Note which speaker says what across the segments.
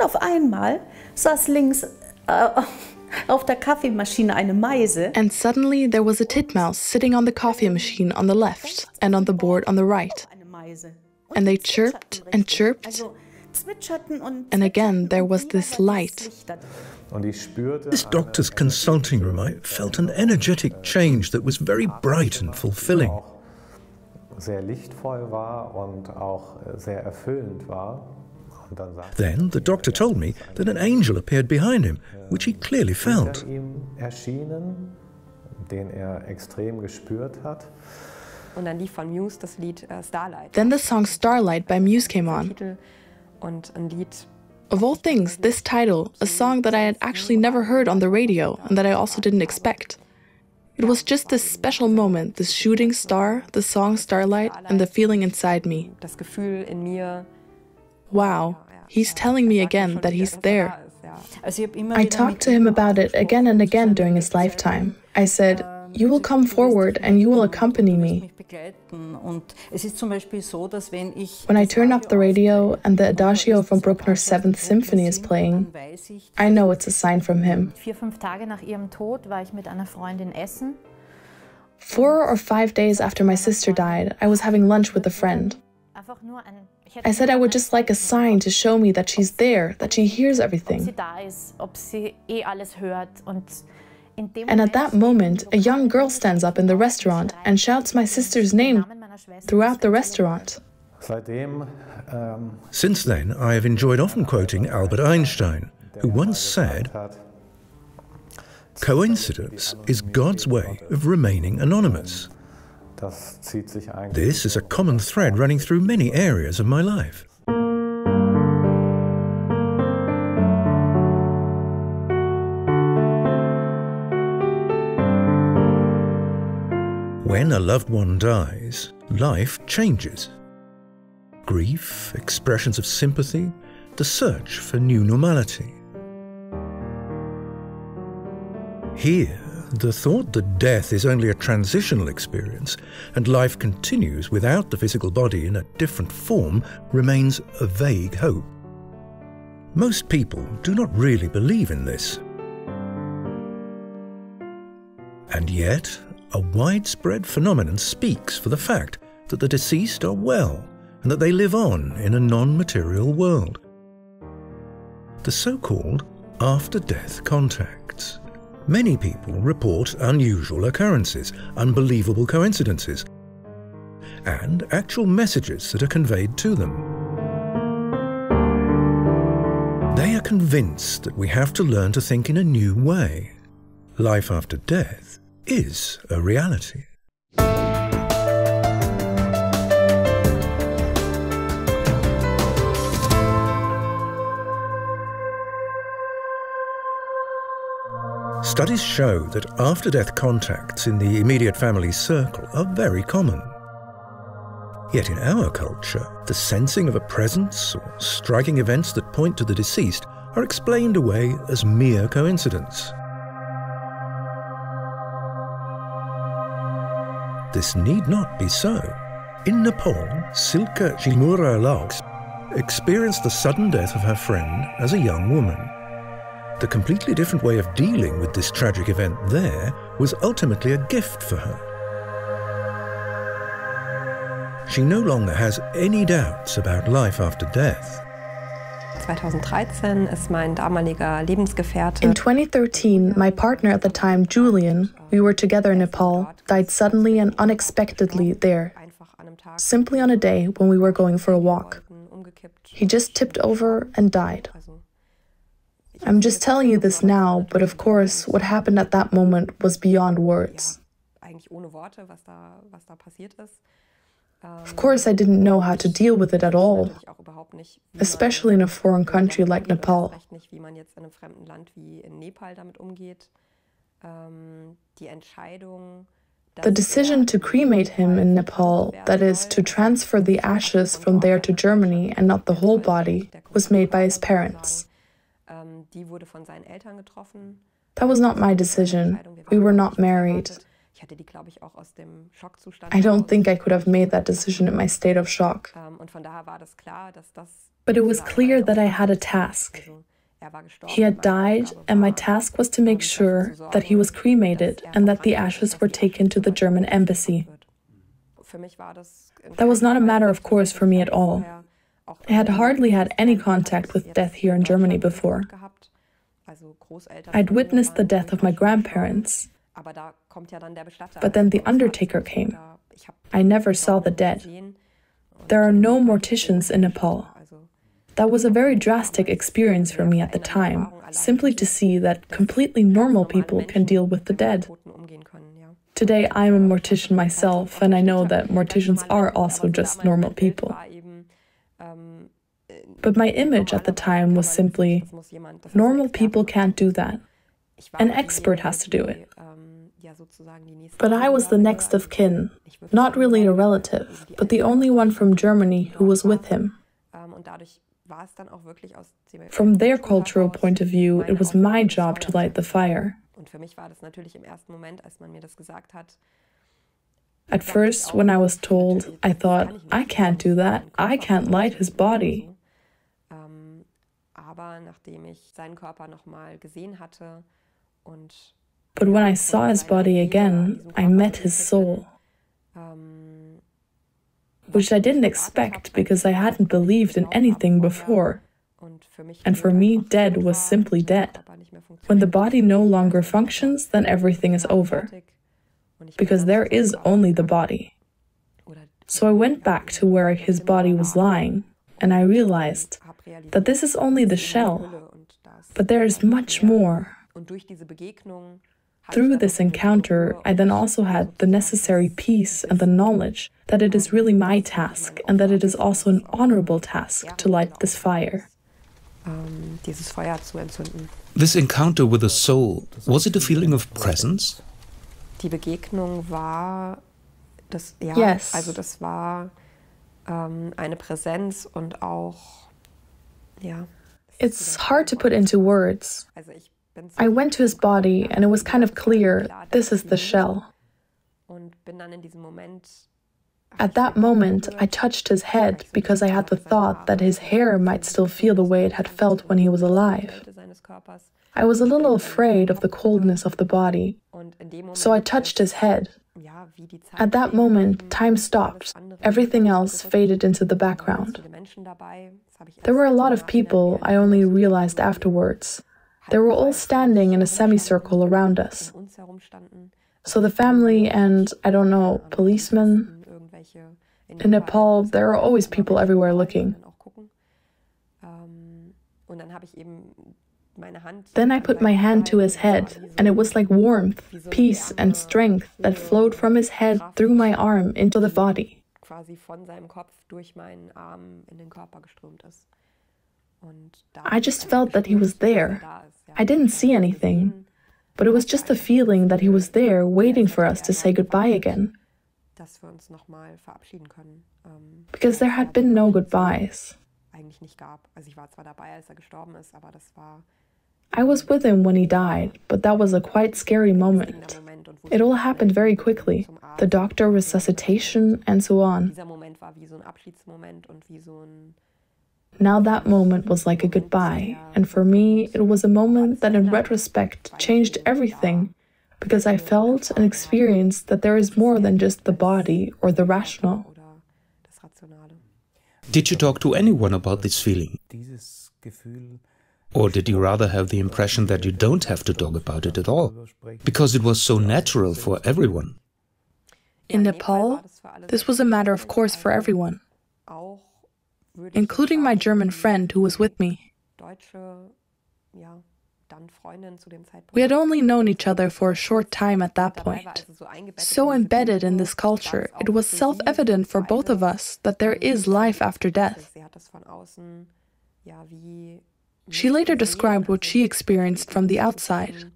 Speaker 1: auf einmal saß links auf der Kaffeemaschine eine Meise.
Speaker 2: And suddenly there was a titmouse sitting on the coffee machine on the left and on the board on the right. And they chirped and chirped. And again there was this light.
Speaker 3: This doctor's consulting room, I felt an energetic change that was very bright and fulfilling. Then the doctor told me that an angel appeared behind him, which he clearly felt.
Speaker 2: Then the song Starlight by Muse came on. Of all things, this title, a song that I had actually never heard on the radio and that I also didn't expect. It was just this special moment, this shooting star, the song Starlight, and the feeling inside me. Wow, he's telling me again that he's there. I talked to him about it again and again during his lifetime. I said, "You will come forward and you will accompany me." When I turn off the radio and the Adagio from Bruckner's 7th Symphony is playing, I know it's a sign from him. 4 or 5 days after my sister died, I was having lunch with a friend. I said I would just like a sign to show me that she's there, that she hears everything. And at that moment, a young girl stands up in the restaurant and shouts my sister's name throughout the restaurant.
Speaker 3: Since then, I have enjoyed often quoting Albert Einstein, who once said, "Coincidence is God's way of remaining anonymous." This is a common thread running through many areas of my life. When a loved one dies, life changes. Grief, expressions of sympathy, the search for new normality. Here, the thought that death is only a transitional experience and life continues without the physical body in a different form remains a vague hope. Most people do not really believe in this. And yet, a widespread phenomenon speaks for the fact that the deceased are well and that they live on in a non-material world. The so-called after-death contacts. Many people report unusual occurrences, unbelievable coincidences, and actual messages that are conveyed to them. They are convinced that we have to learn to think in a new way. Life after death is a reality. Studies show that after-death contacts in the immediate family circle are very common. Yet in our culture, the sensing of a presence or striking events that point to the deceased are explained away as mere coincidence. This need not be so. In Nepal, Silke Szymura-Laux experienced the sudden death of her friend as a young woman. The completely different way of dealing with this tragic event there was ultimately a gift for her. She no longer has any doubts about life after death.
Speaker 4: 2013 ist mein damaliger Lebensgefährte.
Speaker 2: In 2013, my partner at the time, Julian, we were together in Nepal, died suddenly and unexpectedly there, simply on a day when we were going for a walk. He just tipped over and died. I'm just telling you this now, but of course, what happened at that moment was beyond words. Of course, I didn't know how to deal with it at all, especially in a foreign country like Nepal. The decision to cremate him in Nepal, that is, to transfer the ashes from there to Germany and not the whole body, was made by his parents. That was not my decision. We were not married. I don't think I could have made that decision in my state of shock. But it was clear that I had a task. He had died, and my task was to make sure that he was cremated and that the ashes were taken to the German embassy. That was not a matter of course for me at all. I had hardly had any contact with death here in Germany before. I'd witnessed the death of my grandparents, but then the undertaker came. I never saw the dead. There are no morticians in Nepal. That was a very drastic experience for me at the time, simply to see that completely normal people can deal with the dead. Today I'm a mortician myself, and I know that morticians are also just normal people. But my image at the time was simply, normal people can't do that. An expert has to do it. But I was the next of kin, not really a relative, but the only one from Germany who was with him. From their cultural point of view, it was my job to light the fire. At first, when I was told, I thought, I can't do that, I can't light his body. But when I saw his body again, I met his soul, which I didn't expect because I hadn't believed in anything before. And for me, dead was simply dead. When the body no longer functions, then everything is over, because there is only the body. So I went back to where his body was lying, and I realized that this is only the shell, but there is much more. Through this encounter, I then also had the necessary peace and the knowledge that it is really my task, and that it is also an honorable task to light this fire.
Speaker 3: This encounter with the soul, was it a feeling of presence?
Speaker 2: Yes. It's hard to put into words. I went to his body and it was kind of clear, this is the shell. At that moment, I touched his head because I had the thought that his hair might still feel the way it had felt when he was alive. I was a little afraid of the coldness of the body, so I touched his head. At that moment, time stopped. Everything else faded into the background. There were a lot of people, I only realized afterwards. They were all standing in a semicircle around us. So the family and, I don't know, policemen. In Nepal, there are always people everywhere looking. Then I put my hand to his head, and it was like warmth, peace, and strength that flowed from his head through my arm into the body. I just felt that he was there. I didn't see anything, but it was just a feeling that he was there waiting for us to say goodbye again. Because there had been no goodbyes. I was with him when he died, but that was a quite scary moment. It all happened very quickly. The doctor, resuscitation, and so on. Now that moment was like a goodbye, and for me, it was a moment that in retrospect changed everything, because I felt and experienced that there is more than just the body or the rational.
Speaker 3: Did you talk to anyone about this feeling? Or did you rather have the impression that you don't have to talk about it at all, because it was so natural for everyone?
Speaker 2: In Nepal, this was a matter of course for everyone, including my German friend who was with me. We had only known each other for a short time at that point. So embedded in this culture, it was self-evident for both of us that there is life after death. She later described what she experienced from the outside.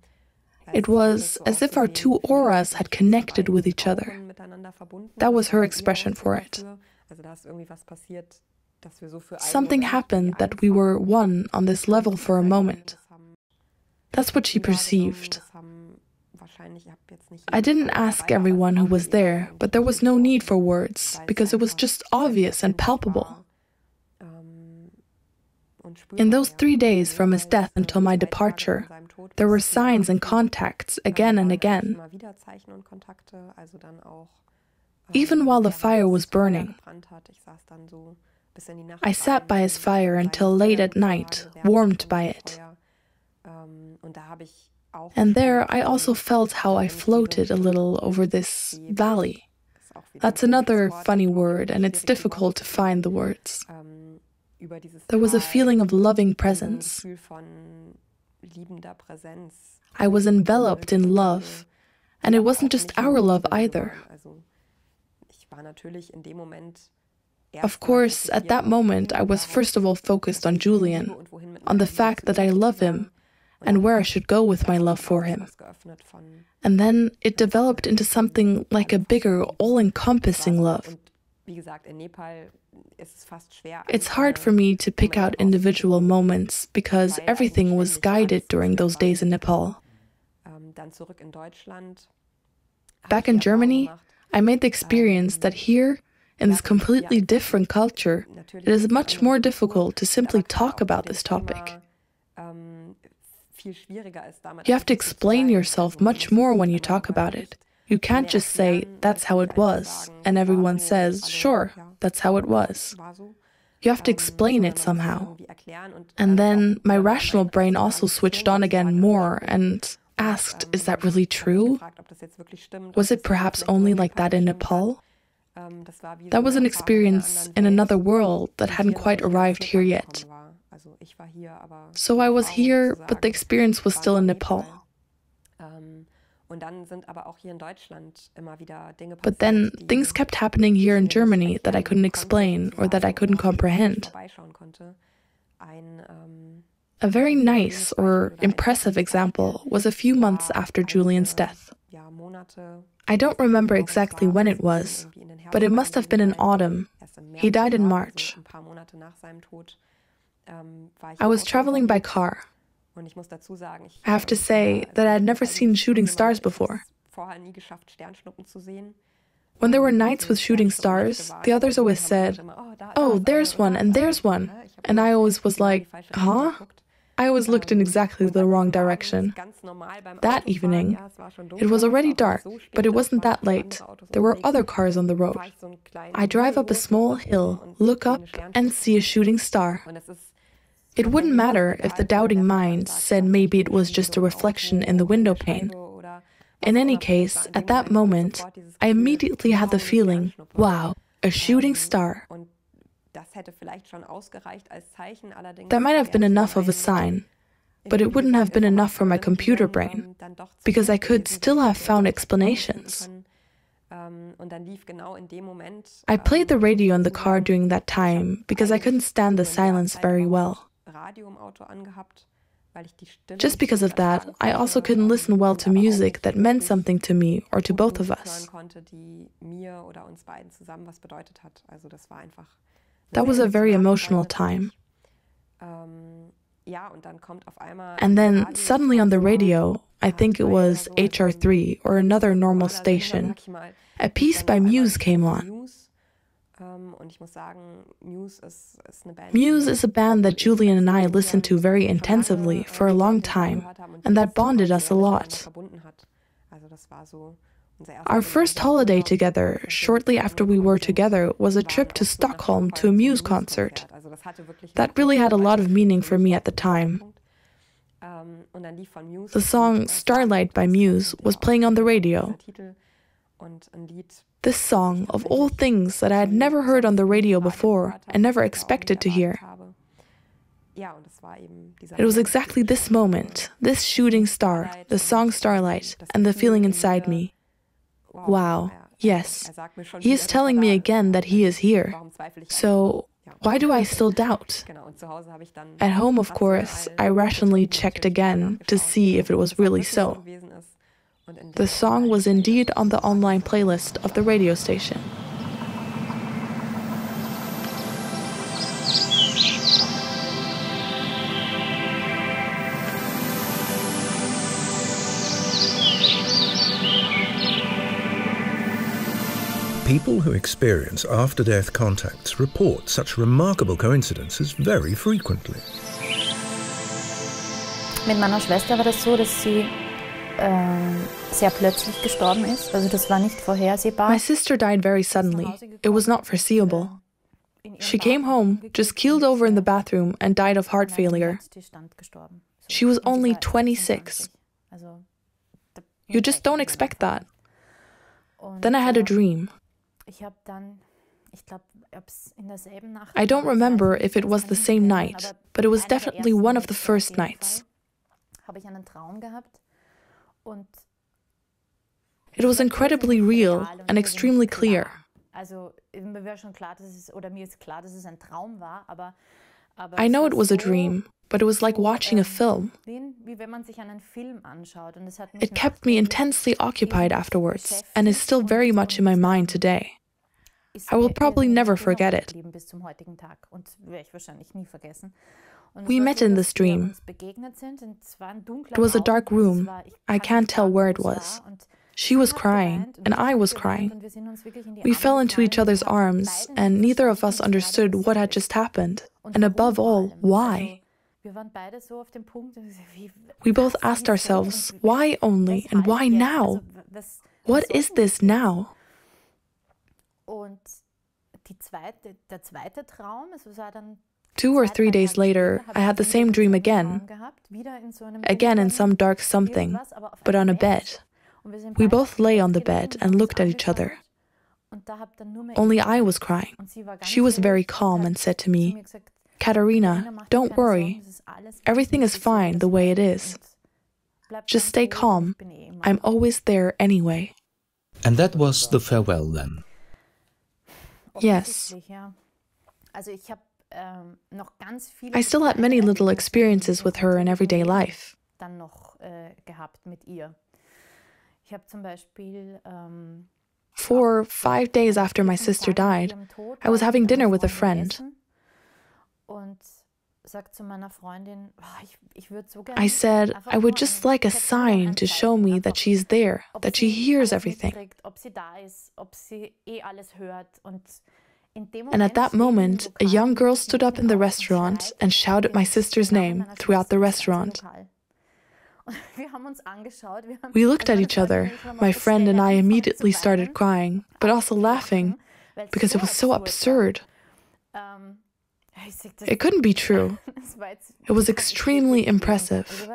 Speaker 2: It was as if our two auras had connected with each other. That was her expression for it. Something happened that we were one on this level for a moment. That's what she perceived. I didn't ask everyone who was there, but there was no need for words, because it was just obvious and palpable. In those 3 days from his death until my departure, there were signs and contacts again and again. Even while the fire was burning, I sat by his fire until late at night, warmed by it. And there I also felt how I floated a little over this valley. That's another funny word, and it's difficult to find the words. There was a feeling of loving presence. I was enveloped in love, and it wasn't just our love either. Of course, at that moment, I was first of all focused on Julian, on the fact that I love him, and where I should go with my love for him. And then it developed into something like a bigger, all-encompassing love. It's hard for me to pick out individual moments because everything was guided during those days in Nepal. Back in Germany, I made the experience that here, in this completely different culture, it is much more difficult to simply talk about this topic. You have to explain yourself much more when you talk about it. You can't just say, that's how it was, and everyone says, sure, that's how it was. You have to explain it somehow. And then my rational brain also switched on again more and asked, is that really true? Was it perhaps only like that in Nepal? That was an experience in another world that hadn't quite arrived here yet. So I was here, but the experience was still in Nepal. But then things kept happening here in Germany that I couldn't explain or that I couldn't comprehend. A very nice or impressive example was a few months after Julian's death. I don't remember exactly when it was, but it must have been in autumn. He died in March. I was traveling by car. I have to say that I had never seen shooting stars before. When there were nights with shooting stars, the others always said, oh, there's one and there's one. And I always was like, huh? I always looked in exactly the wrong direction. That evening, it was already dark, but it wasn't that late. There were other cars on the road. I drive up a small hill, look up, and see a shooting star. It wouldn't matter if the doubting mind said maybe it was just a reflection in the window pane. In any case, at that moment, I immediately had the feeling, wow, a shooting star. That might have been enough of a sign, but it wouldn't have been enough for my computer brain, because I could still have found explanations. I played the radio in the car during that time because I couldn't stand the silence very well. Just because of that, I also couldn't listen well to music that meant something to me or to both of us. That was a very emotional time. And then suddenly on the radio, I think it was HR3 or another normal station, a piece by Muse came on. Muse is a band that Julian and I listened to very intensively for a long time, and that bonded us a lot. Our first holiday together, shortly after we were together, was a trip to Stockholm to a Muse concert. That really had a lot of meaning for me at the time. The song Starlight by Muse was playing on the radio. This song, of all things that I had never heard on the radio before and never expected to hear. It was exactly this moment, this shooting star, the song Starlight, and the feeling inside me. Wow, yes, he is telling me again that he is here. So, why do I still doubt? At home, of course, I rationally checked again to see if it was really so. The song was indeed on the online playlist of the radio station.
Speaker 3: People who experience after-death contacts report such remarkable coincidences very frequently.
Speaker 1: Mit meiner Schwester war das so, dass sie sehr plötzlich gestorben ist. Also das war nicht vorhersehbar.
Speaker 2: My sister died very suddenly. It was not foreseeable. She came home, just keeled over in the bathroom and died of heart failure. She was only 26. You just don't expect that. Then I had a dream. I don't remember if it was the same night, but it was definitely one of the first nights. It was incredibly real and extremely clear. I know it was a dream, but it was like watching a film. It kept me intensely occupied afterwards and is still very much in my mind today. I will probably never forget it. We met in this dream. It was a dark room. I can't tell where it was. She was crying, and I was crying. We fell into each other's arms, and neither of us understood what had just happened, and above all, why. We both asked ourselves, why only, and why now? What is this now? 2 or 3 days later, I had the same dream again in some dark something, but on a bed. We both lay on the bed and looked at each other. Only I was crying. She was very calm and said to me, "Katharina, don't worry. Everything is fine the way it is. Just stay calm. I'm always there anyway."
Speaker 5: And that was the farewell then?
Speaker 2: Yes. I still had many little experiences with her in everyday life. For 5 days after my sister died, I was having dinner with a friend. I said, I would just like a sign to show me that she's there, that she hears everything. And at that moment, a young girl stood up in the restaurant and shouted my sister's name throughout the restaurant. We looked at each other. My friend and I immediately started crying, but also laughing, because it was so absurd. It couldn't be true. It was extremely impressive.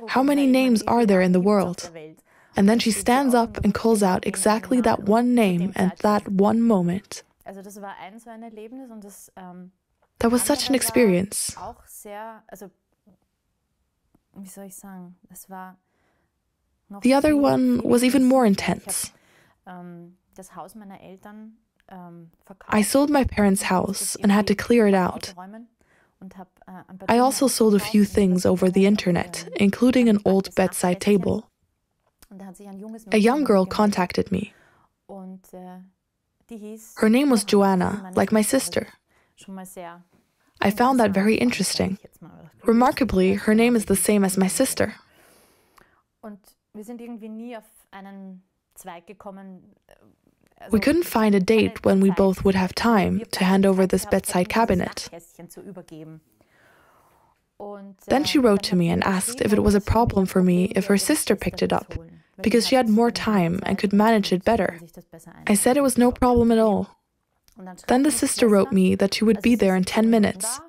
Speaker 2: How many names are there in the world? And then she stands up and calls out exactly that one name and that one moment. That was such an experience. The other one was even more intense. I sold my parents' house and had to clear it out. I also sold a few things over the internet, including an old bedside table. A young girl contacted me. Her name was Joanna, like my sister. I found that very interesting. Remarkably, her name is the same as my sister. We couldn't find a date when we both would have time to hand over this bedside cabinet. Then she wrote to me and asked if it was a problem for me if her sister picked it up, because she had more time and could manage it better. I said it was no problem at all. Then the sister wrote me that she would be there in 10 minutes.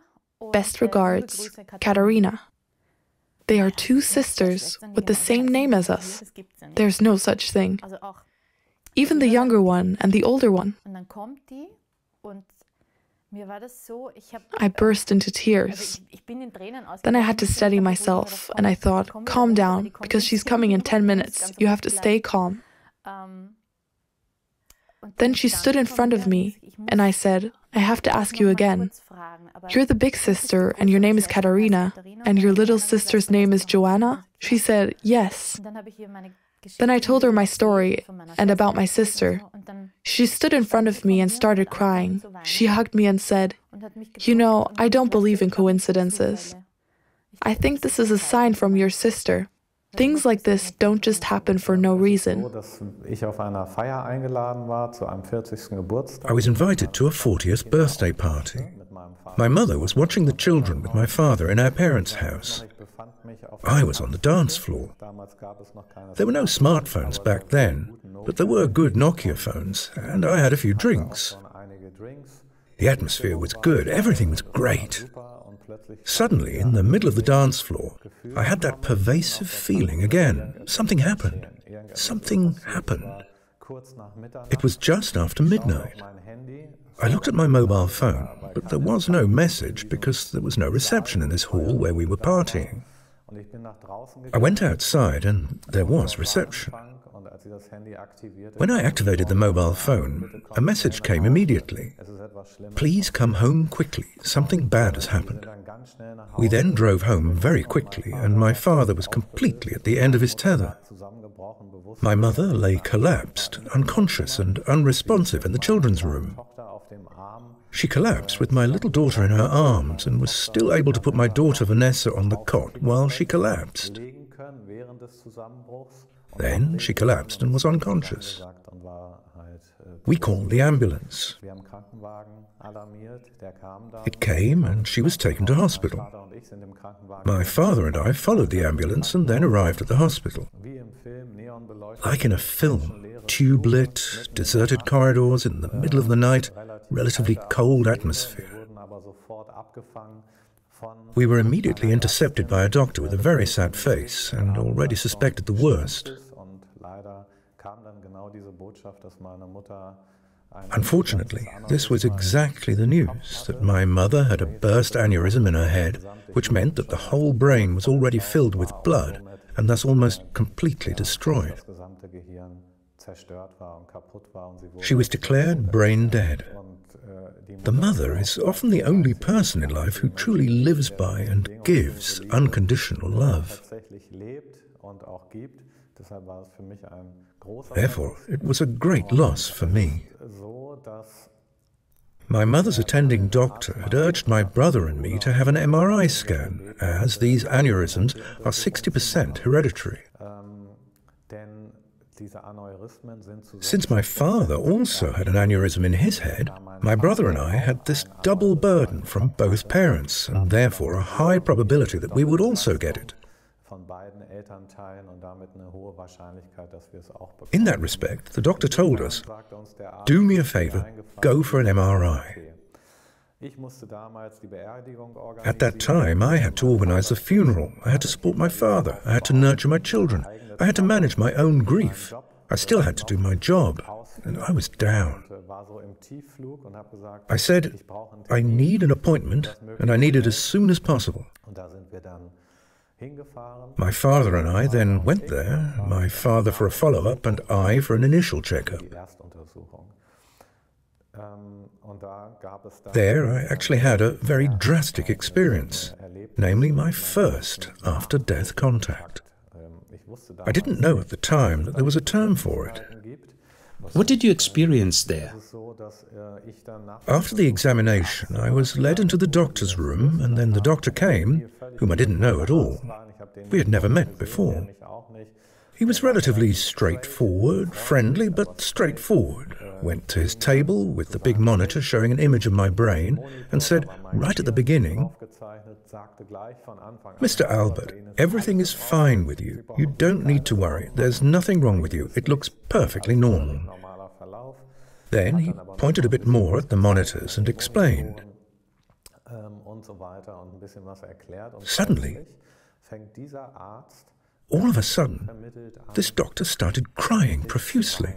Speaker 2: Best regards, Katharina. They are 2 sisters with the same name as us. There's no such thing. Even the younger one and the older one. I burst into tears. Then I had to steady myself, and I thought, calm down, because she's coming in 10 minutes. You have to stay calm. Then she stood in front of me, and I said, I have to ask you again. You're the big sister, and your name is Katharina, and your little sister's name is Joanna? She said, yes. Then I told her my story and about my sister. She stood in front of me and started crying. She hugged me and said, you know, I don't believe in coincidences. I think this is a sign from your sister. Things like this don't just happen for no reason.
Speaker 3: I was invited to a 40th birthday party. My mother was watching the children with my father in our parents' house. I was on the dance floor. There were no smartphones back then, but there were good Nokia phones, and I had a few drinks. The atmosphere was good, everything was great. Suddenly, in the middle of the dance floor, I had that pervasive feeling again. Something happened. Something happened. It was just after midnight. I looked at my mobile phone, but there was no message because there was no reception in this hall where we were partying. I went outside and there was reception. When I activated the mobile phone, a message came immediately. Please come home quickly, something bad has happened. We then drove home very quickly and my father was completely at the end of his tether. My mother lay collapsed, unconscious and unresponsive in the children's room. She collapsed with my little daughter in her arms and was still able to put my daughter Vanessa on the cot while she collapsed. Then she collapsed and was unconscious. We called the ambulance. It came and she was taken to hospital. My father and I followed the ambulance and then arrived at the hospital. Like in a film, tube-lit, deserted corridors in the middle of the night, relatively cold atmosphere. We were immediately intercepted by a doctor with a very sad face and already suspected the worst. Unfortunately, this was exactly the news, that my mother had a burst aneurysm in her head, which meant that the whole brain was already filled with blood and thus almost completely destroyed. She was declared brain dead. The mother is often the only person in life who truly lives by and gives unconditional love. Therefore, it was a great loss for me. My mother's attending doctor had urged my brother and me to have an MRI scan, as these aneurysms are 60% hereditary. Since my father also had an aneurysm in his head, my brother and I had this double burden from both parents, and therefore a high probability that we would also get it. In that respect, the doctor told us, "Do me a favor, go for an MRI." At that time, I had to organize the funeral, I had to support my father, I had to nurture my children, I had to manage my own grief. I still had to do my job, and I was down. I said, I need an appointment, and I need it as soon as possible. My father and I then went there, my father for a follow-up and I for an initial checkup. There I actually had a very drastic experience, namely my first after-death contact. I didn't know at the time that there was a term for it.
Speaker 5: What did you experience there?
Speaker 3: After the examination, I was led into the doctor's room, and then the doctor came, whom I didn't know at all. We had never met before. He was relatively straightforward, friendly, but straightforward. Went to his table with the big monitor showing an image of my brain and said, right at the beginning, "Mr. Albert, everything is fine with you. You don't need to worry. There's nothing wrong with you. It looks perfectly normal." Then he pointed a bit more at the monitors and explained. Suddenly, all of a sudden, this doctor started crying profusely.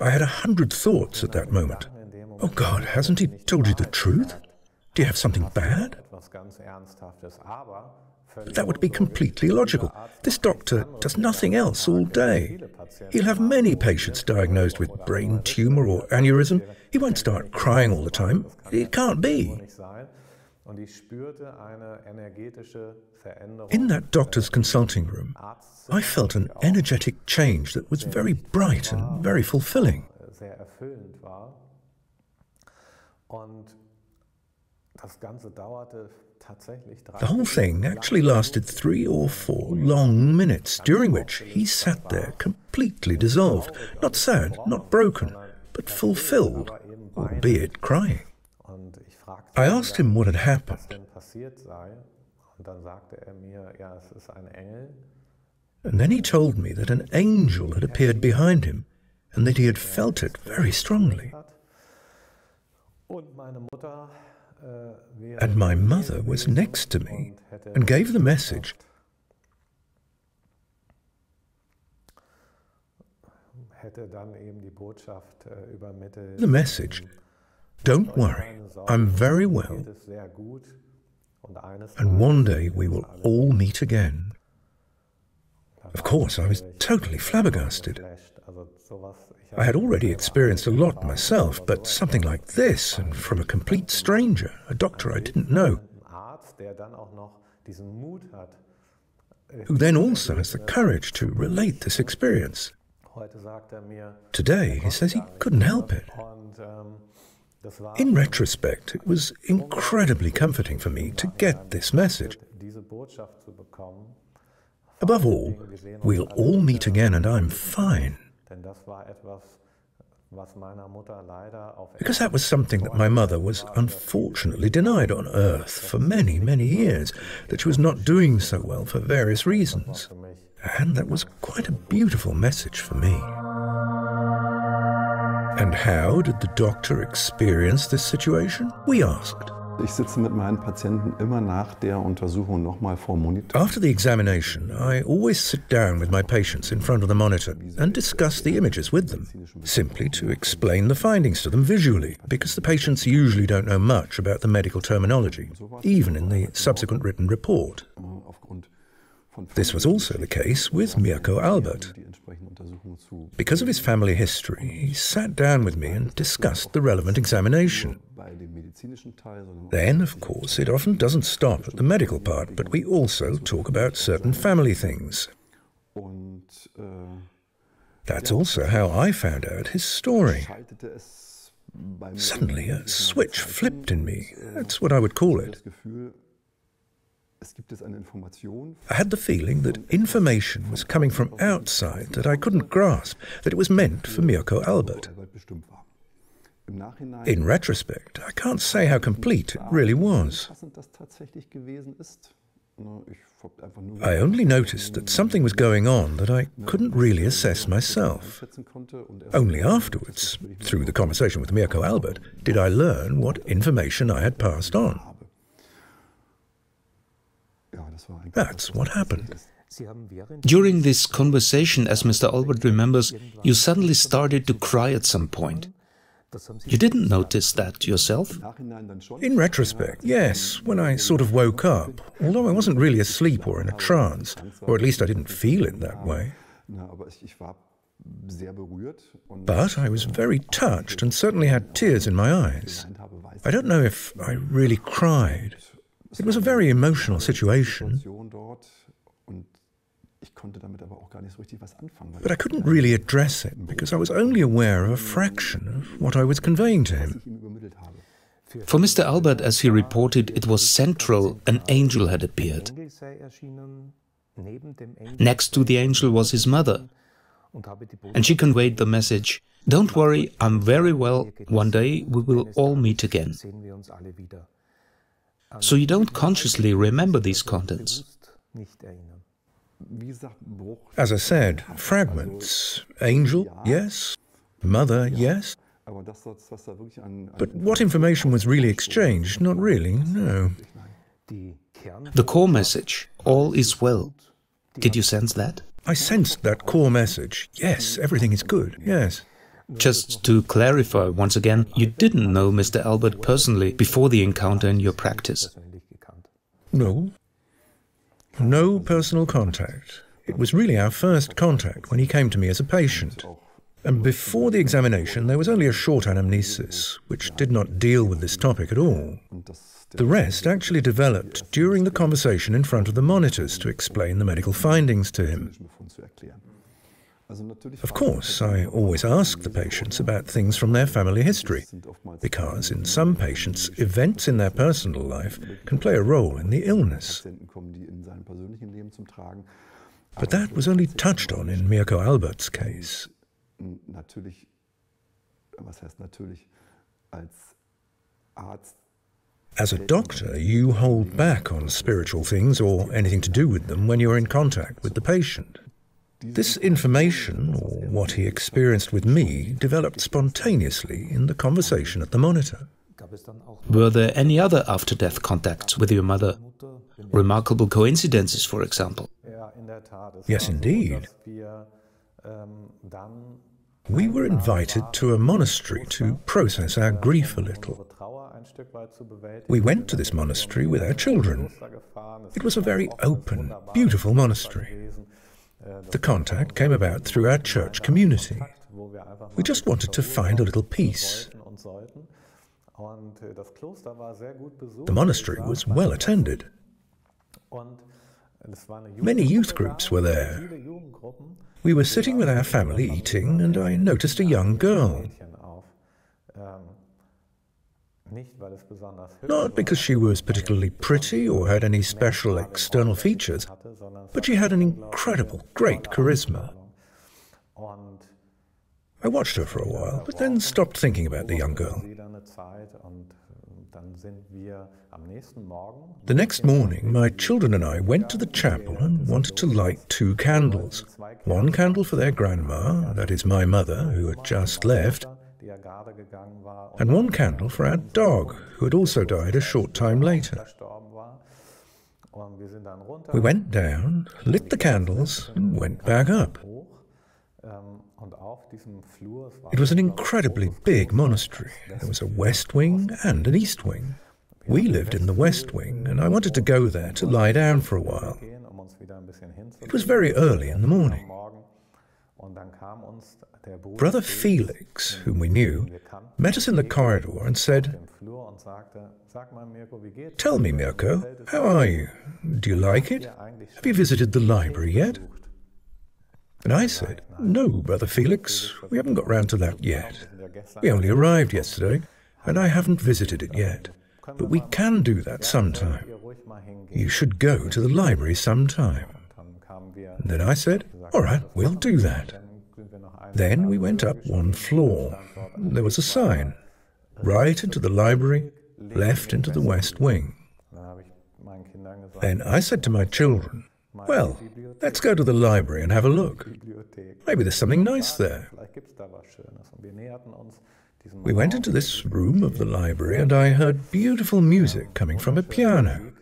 Speaker 3: I had 100 thoughts at that moment. Oh God, hasn't he told you the truth? Do you have something bad? That would be completely illogical. This doctor does nothing else all day. He'll have many patients diagnosed with brain tumor or aneurysm. He won't start crying all the time. It can't be. In that doctor's consulting room, I felt an energetic change that was very bright and very fulfilling. The whole thing actually lasted 3 or 4 long minutes, during which he sat there completely dissolved, not sad, not broken, but fulfilled, albeit crying. I asked him what had happened. And then he told me that an angel had appeared behind him and that he had felt it very strongly. And my mother was next to me and gave the message. The message, "Don't worry, I'm very well, and one day we will all meet again." Of course, I was totally flabbergasted. I had already experienced a lot myself, but something like this, and from a complete stranger, a doctor I didn't know, who then also has the courage to relate this experience. Today, he says he couldn't help it. In retrospect, it was incredibly comforting for me to get this message. Above all, we'll all meet again and I'm fine. Because that was something that my mother was unfortunately denied on Earth for many, many years, that she was not doing so well for various reasons. And that was quite a beautiful message for me. And how did the doctor experience this situation? We asked.
Speaker 6: After
Speaker 3: the examination, I always sit down with my patients in front of the monitor and discuss the images with them, simply to explain the findings to them visually, because the patients usually don't know much about the medical terminology, even in the subsequent written report. This was also the case with Mirko Albert. Because of his family history, he sat down with me and discussed the relevant examination. Then, of course, it often doesn't stop at the medical part, but we also talk about certain family things. That's also how I found out his story. Suddenly, a switch flipped in me. That's what I would call it. I had the feeling that information was coming from outside that I couldn't grasp, that it was meant for Mirko Albert. In retrospect, I can't say how complete it really was. I only noticed that something was going on that I couldn't really assess myself. Only afterwards, through the conversation with Mirko Albert, did I learn what information I had passed on. That's what happened.
Speaker 5: During this conversation, as Mr. Albert remembers, you suddenly started to cry at some point. You didn't notice that yourself?
Speaker 3: In retrospect, yes, when I sort of woke up, although I wasn't really asleep or in a trance, or at least I didn't feel it that way. But I was very touched and certainly had tears in my eyes. I don't know if I really cried. It was a very emotional situation. But I couldn't really address it because I was only aware of a fraction of what I was conveying to him.
Speaker 5: For Mr. Albert, as he reported, it was central an angel had appeared. Next to the angel was his mother, and she conveyed the message, "Don't worry, I'm very well, one day we will all meet again." So you don't consciously remember these contents.
Speaker 3: As I said, fragments. Angel, yes. Mother, yes. But what information was really exchanged? Not really, no.
Speaker 5: The core message, all is well. Did you sense that?
Speaker 3: I sensed that core message. Yes, everything is good, yes.
Speaker 5: Just to clarify once again, you didn't know Mr. Albert personally before the encounter in your practice?
Speaker 3: No. No personal contact. It was really our first contact when he came to me as a patient. And before the examination, there was only a short anamnesis, which did not deal with this topic at all. The rest actually developed during the conversation in front of the monitors to explain the medical findings to him. Of course, I always ask the patients about things from their family history, because in some patients, events in their personal life can play a role in the illness. But that was only touched on in Mirko Albert's case. As a doctor, you hold back on spiritual things or anything to do with them when you're in contact with the patient. This information, or what he experienced with me, developed spontaneously in the conversation at the monitor.
Speaker 5: Were there any other after-death contacts with your mother? Remarkable coincidences, for example?
Speaker 3: Yes, indeed. We were invited to a monastery to process our grief a little. We went to this monastery with our children. It was a very open, beautiful monastery. The contact came about through our church community. We just wanted to find a little peace. The monastery was well attended. Many youth groups were there. We were sitting with our family eating, and I noticed a young girl. Not because she was particularly pretty or had any special external features, but she had an incredible, great charisma. I watched her for a while, but then stopped thinking about the young girl. The next morning, my children and I went to the chapel and wanted to light 2 candles. One candle for their grandma, that is my mother, who had just left, and one candle for our dog, who had also died a short time later. We went down, lit the candles, and went back up. It was an incredibly big monastery. There was a west wing and an east wing. We lived in the west wing, and I wanted to go there to lie down for a while. It was very early in the morning. Brother Felix, whom we knew, met us in the corridor and said, "Tell me, Mirko, how are you? Do you like it? Have you visited the library yet?" And I said, "No, Brother Felix, we haven't got round to that yet. We only arrived yesterday, and I haven't visited it yet. But we can do that sometime. You should go to the library sometime." And then I said, "All right, we'll do that." Then we went up 1 floor. There was a sign, right into the library, left into the west wing. Then I said to my children, "Well, let's go to the library and have a look. Maybe there's something nice there." We went into this room of the library and I heard beautiful music coming from a piano.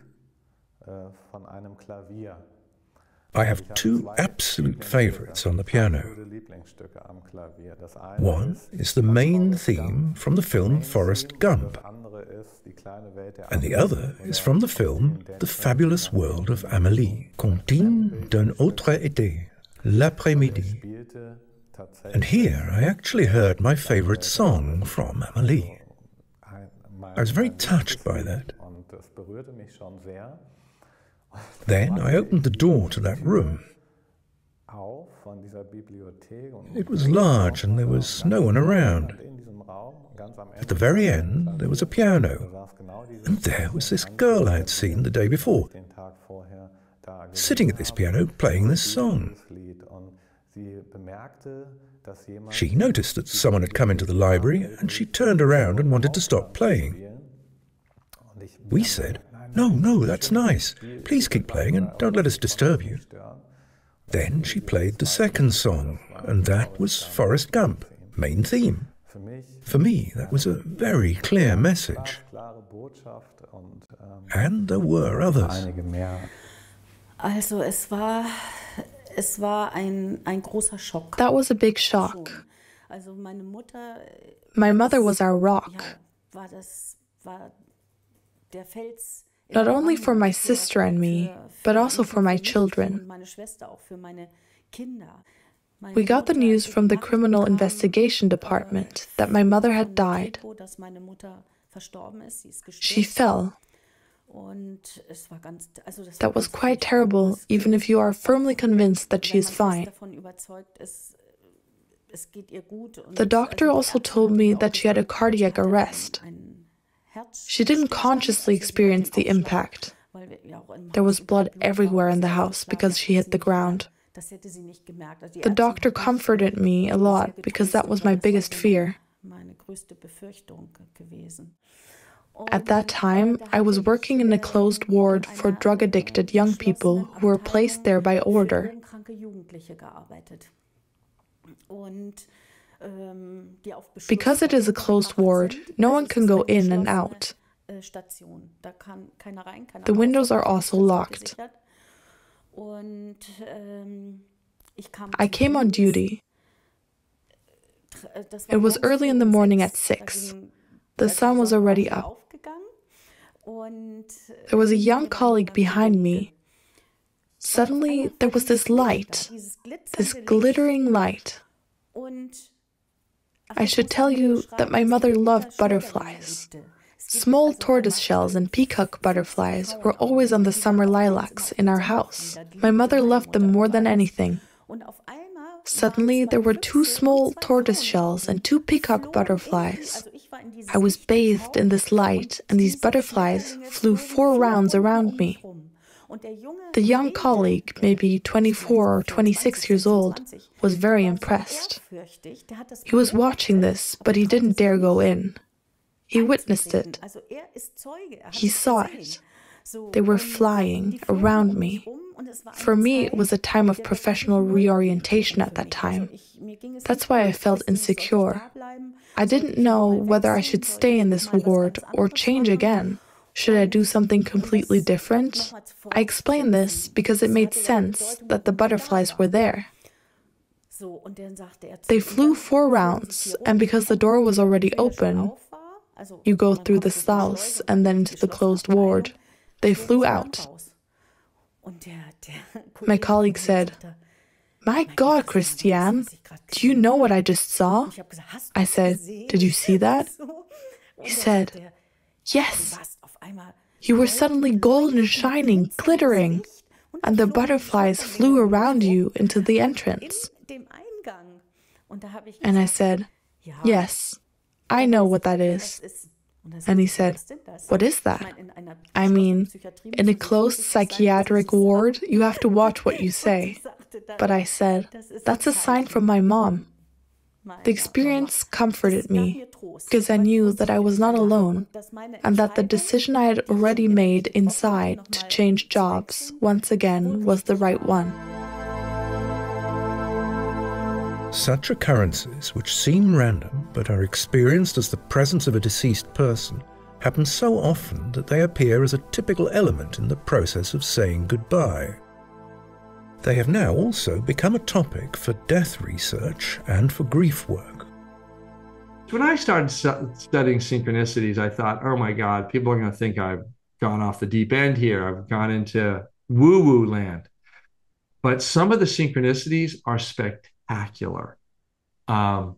Speaker 3: I have 2 absolute favorites on the piano. One is the main theme from the film Forrest Gump, and the other is from the film The Fabulous World of Amélie, Comptine d'un autre été, l'après-midi. And here I actually heard my favorite song from Amélie. I was very touched by that. Then I opened the door to that room. It was large and there was no one around. At the very end, there was a piano, and there was this girl I had seen the day before, sitting at this piano playing this song. She noticed that someone had come into the library and she turned around and wanted to stop playing. We said, No, that's nice. Please keep playing and don't let us disturb you." Then she played the second song, and that was Forrest Gump, main theme. For me, that was a very clear message. And there were others.
Speaker 1: Also, es war ein großer Schock.
Speaker 2: That was a big shock. My mother was our rock. Not only for my sister and me, but also for my children. We got the news from the criminal investigation department that my mother had died. She fell. That was quite terrible, even if you are firmly convinced that she is fine. The doctor also told me that she had a cardiac arrest. She didn't consciously experience the impact. There was blood everywhere in the house because she hit the ground. The doctor comforted me a lot because that was my biggest fear. At that time, I was working in a closed ward for drug-addicted young people who were placed there by order. Because it is a closed ward, no one can go in and out. The windows are also locked. I came on duty. It was early in the morning at 6. The sun was already up. There was a young colleague behind me. Suddenly, there was this light, this glittering light. I should tell you that my mother loved butterflies. Small tortoise shells and peacock butterflies were always on the summer lilacs in our house. My mother loved them more than anything. Suddenly, there were 2 small tortoise shells and 2 peacock butterflies. I was bathed in this light, and these butterflies flew 4 rounds around me. The young colleague, maybe 24 or 26 years old, was very impressed. He was watching this, but he didn't dare go in. He witnessed it. He saw it. They were flying around me. For me, it was a time of professional reorientation at that time. That's why I felt insecure. I didn't know whether I should stay in this ward or change again. Should I do something completely different? I explained this because it made sense that the butterflies were there. They flew 4 rounds, and because the door was already open, you go through the sluice and then into the closed ward. They flew out. My colleague said, "My God, Christiane, do you know what I just saw?" I said, "Did you see that?" He said, "Yes. You were suddenly golden, shining, glittering, and the butterflies flew around you into the entrance." And I said, "Yes, I know what that is." And he said, "What is that?" I mean, in a closed psychiatric ward, you have to watch what you say. But I said, "That's a sign from my mom." The experience comforted me because I knew that I was not alone and that the decision I had already made inside to change jobs once again was the right one.
Speaker 3: Such occurrences, which seem random but are experienced as the presence of a deceased person, happen so often that they appear as a typical element in the process of saying goodbye. They have now also become a topic for death research and for grief work.
Speaker 6: When I started studying synchronicities, I thought, oh my God, people are going to think I've gone off the deep end here. I've gone into woo-woo land. But some of the synchronicities are spectacular. I'll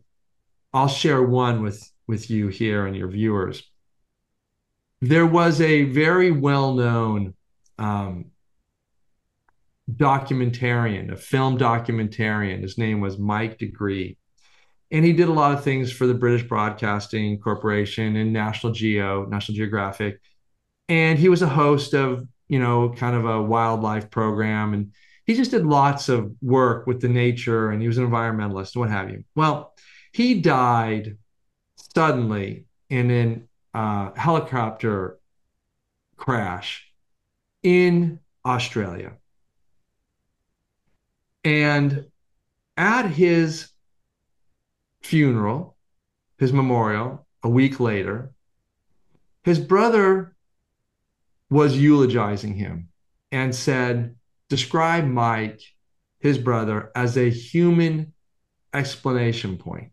Speaker 6: share one with you here and your viewers. There was a very well-known documentarian, a film documentarian. His name was Mike Degree. And he did a lot of things for the British Broadcasting Corporation and National Geographic. And he was a host of, kind of a wildlife program. And he just did lots of work with the nature, and he was an environmentalist and what have you. Well, he died suddenly in a helicopter crash in Australia. And at his funeral, his memorial, a week later, his brother was eulogizing him and said, describe Mike, his brother, as a human exclamation point.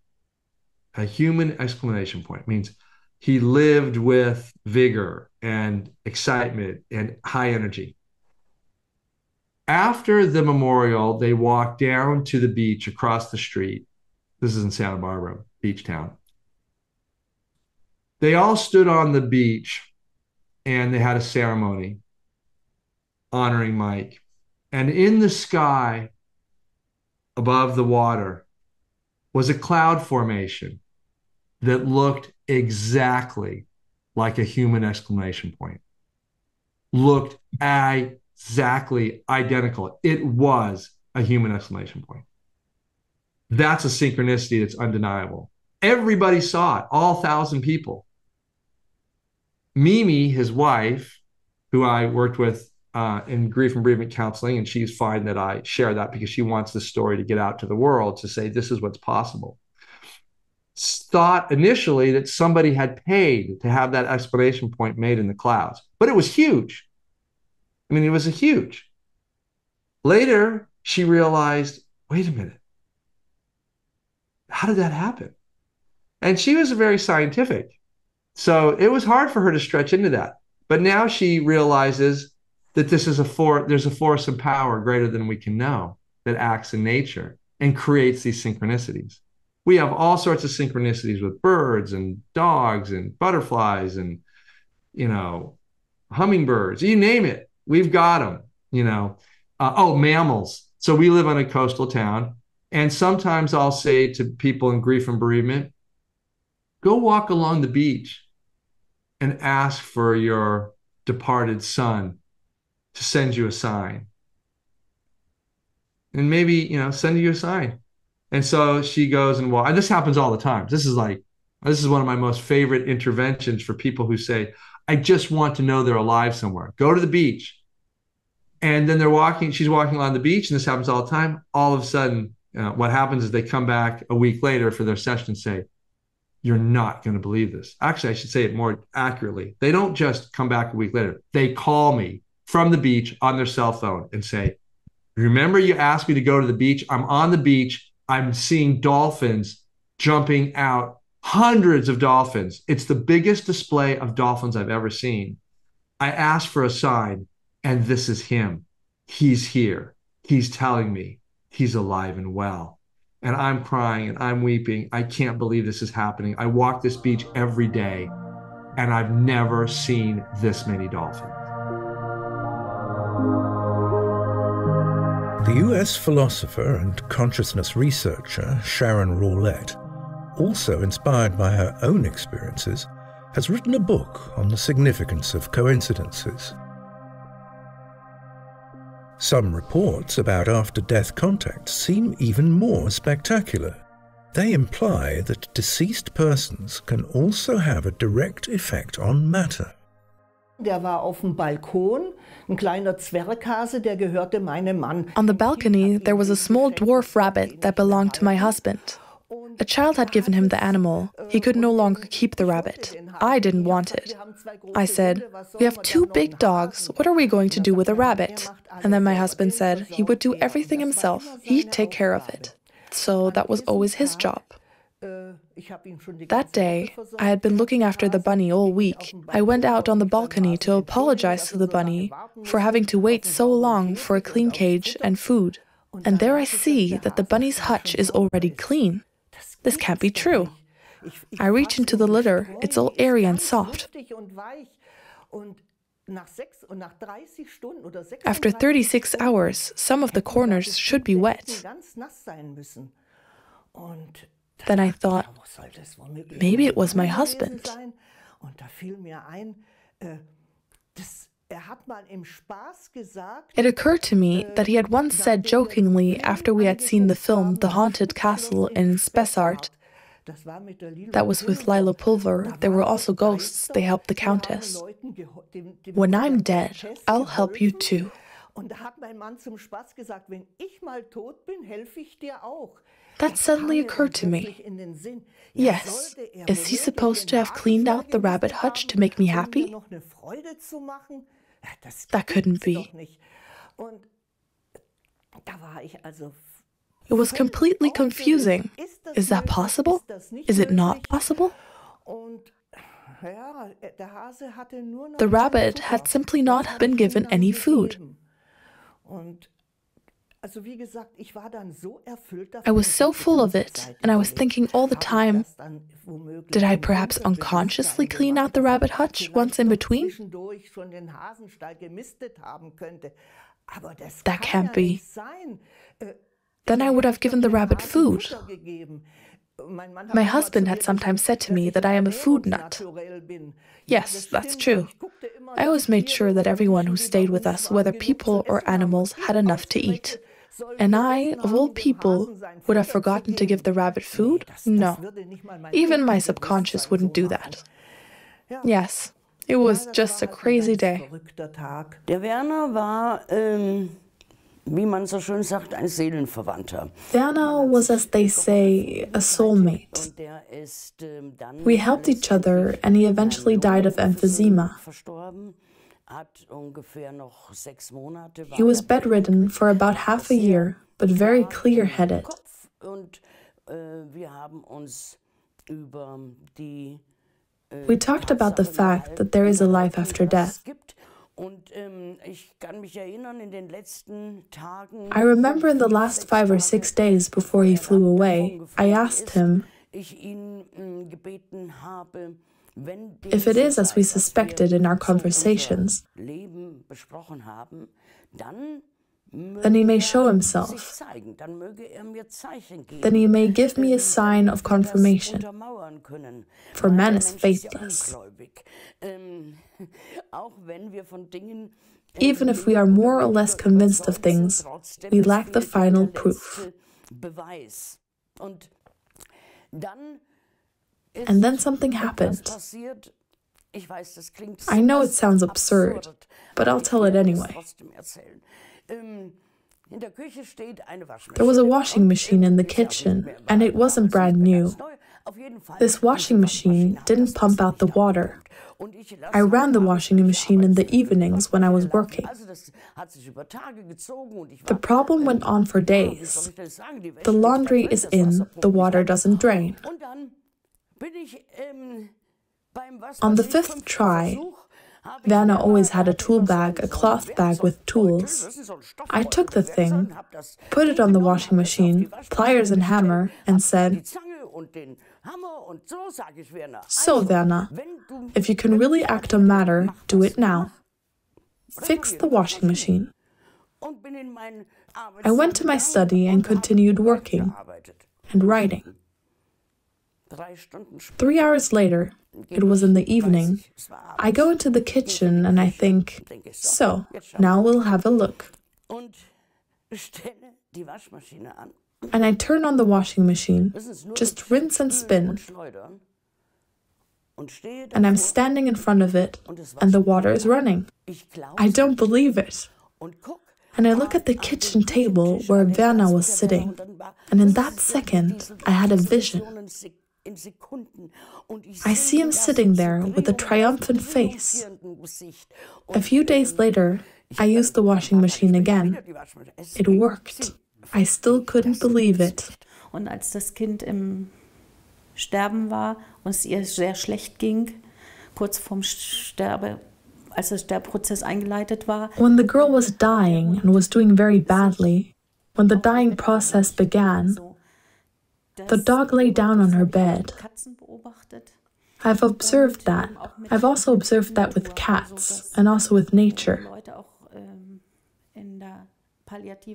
Speaker 6: A human exclamation point means he lived with vigor and excitement and high energy. After the memorial, they walked down to the beach across the street. This is in Santa Barbara, beach town. They all stood on the beach and they had a ceremony honoring Mike. And in the sky above the water was a cloud formation that looked exactly like a human exclamation point. Looked exactly identical. It was a human exclamation point. That's a synchronicity that's undeniable. Everybody saw it, all 1,000 people. Mimi, his wife, who I worked with in grief and bereavement counseling, and she's fine that I share that because she wants this story to get out to the world to say this is what's possible, thought initially that somebody had paid to have that exclamation point made in the clouds, but it was huge. I mean, it was huge. Later, she realized, wait a minute, how did that happen? And she was very scientific. So it was hard for her to stretch into that. But now she realizes that this is there's a force and power greater than we can know that acts in nature and creates these synchronicities. We have all sorts of synchronicities with birds and dogs and butterflies and, hummingbirds, you name it. We've got them, mammals. So we live on a coastal town. And sometimes I'll say to people in grief and bereavement, go walk along the beach and ask for your departed son to send you a sign. And maybe, send you a sign. And so she goes and walks. And this happens all the time. This is one of my most favorite interventions for people who say, I just want to know they're alive somewhere. Go to the beach. And then she's walking along the beach, and this happens all the time. All of a sudden, what happens is they come back a week later for their session and say, you're not going to believe this. Actually, I should say it more accurately. They don't just come back a week later. They call me from the beach on their cell phone and say, remember you asked me to go to the beach? I'm on the beach. I'm seeing dolphins jumping out, hundreds of dolphins. It's the biggest display of dolphins I've ever seen. I asked for a sign, and this is him. He's here. He's telling me he's alive and well. And I'm crying and I'm weeping. I can't believe this is happening. I walk this beach every day, and I've never seen this many dolphins.
Speaker 3: The US philosopher and consciousness researcher Sharon Roulette, also inspired by her own experiences, has written a book on the significance of coincidences. Some reports about after-death contacts seem even more spectacular. They imply that deceased persons can also have a direct effect on matter.
Speaker 7: Der war auf dem Balkon, ein kleiner Zwerghase, der gehörte meinem Mann.
Speaker 2: On the balcony, there was a small dwarf rabbit that belonged to my husband. A child had given him the animal. He could no longer keep the rabbit. I didn't want it. I said, we have 2 big dogs. What are we going to do with a rabbit? And then my husband said he would do everything himself. He'd take care of it. So that was always his job. That day, I had been looking after the bunny all week. I went out on the balcony to apologize to the bunny for having to wait so long for a clean cage and food. And there I see that the bunny's hutch is already clean. This can't be true. I reach into the litter. It's all airy and soft. After 36 hours, some of the corners should be wet. Then I thought, maybe it was my husband. It occurred to me that he had once said jokingly after we had seen the film The Haunted Castle in Spessart, that was with Lila Pulver, there were also ghosts, they helped the Countess. When I'm dead, I'll help you too. That suddenly occurred to me. Yes, is he supposed to have cleaned out the rabbit hutch to make me happy? That couldn't be. It was completely confusing. Is that possible? Is it not possible? The rabbit had simply not been given any food. I was so full of it, and I was thinking all the time, did I perhaps unconsciously clean out the rabbit hutch once in between? That can't be. then I would have given the rabbit food. My husband had sometimes said to me that I am a food nut. Yes, that's true. I always made sure that everyone who stayed with us, whether people or animals, had enough to eat. And I, of all people, would have forgotten to give the rabbit food? No. Even my subconscious wouldn't do that. Yes, it was just a crazy day.
Speaker 8: Der Werner war, wie man so schön sagt, ein Seelenverwandter.
Speaker 2: Werner was, as they say, a soulmate. We helped each other, and he eventually died of emphysema. He was bedridden for about half a year, but very clear-headed. We talked about the fact that there is a life after death. I remember in the last 5 or 6 days before he flew away, I asked him, if it is as we suspected in our conversations, then he may show himself. Then he may give me a sign of confirmation. For man is faithless. Even if we are more or less convinced of things, we lack the final proof. And then something happened. I know it sounds absurd, but I'll tell it anyway. There was a washing machine in the kitchen, and it wasn't brand new. This washing machine didn't pump out the water. I ran the washing machine in the evenings when I was working. The problem went on for days. The laundry is in, the water doesn't drain. On the 5th try, Werner always had a tool bag, a cloth bag with tools. I took the thing, put it on the washing machine, pliers and hammer, and said, "So, Werner, if you can really act on matter, do it now. Fix the washing machine." I went to my study and continued working and writing. 3 hours later, it was in the evening, I go into the kitchen and I think, so, now we'll have a look. And I turn on the washing machine, just rinse and spin. And I'm standing in front of it, and the water is running. I don't believe it. And I look at the kitchen table where Werner was sitting, and in that second, I had a vision. I see him sitting there with a triumphant face. A few days later, I used the washing machine again. It worked. I still couldn't believe it.
Speaker 9: Und als das Kind im Sterben war und es ihr sehr schlecht ging, kurz vorm als der Sterbeprozess eingeleitet war.
Speaker 2: When the girl was dying and was doing very badly, when the dying process began, the dog lay down on her bed. I've observed that. I've also observed that with cats and also with nature.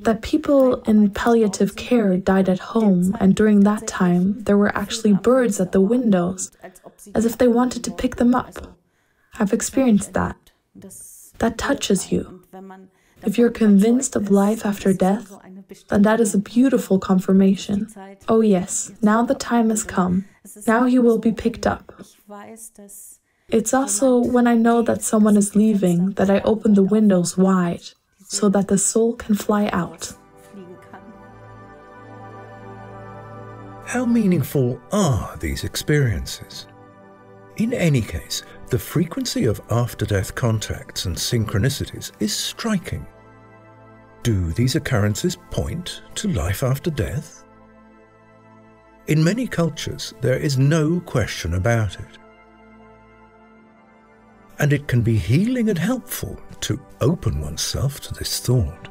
Speaker 2: That people in palliative care died at home, and during that time there were actually birds at the windows, as if they wanted to pick them up. I've experienced that. That touches you. If you're convinced of life after death, then that is a beautiful confirmation. Oh yes, now the time has come. Now he will be picked up. It's also when I know that someone is leaving that I open the windows wide, so that the soul can fly out.
Speaker 3: How meaningful are these experiences? In any case, the frequency of after-death contacts and synchronicities is striking. Do these occurrences point to life after death? In many cultures, there is no question about it. And it can be healing and helpful to open oneself to this thought.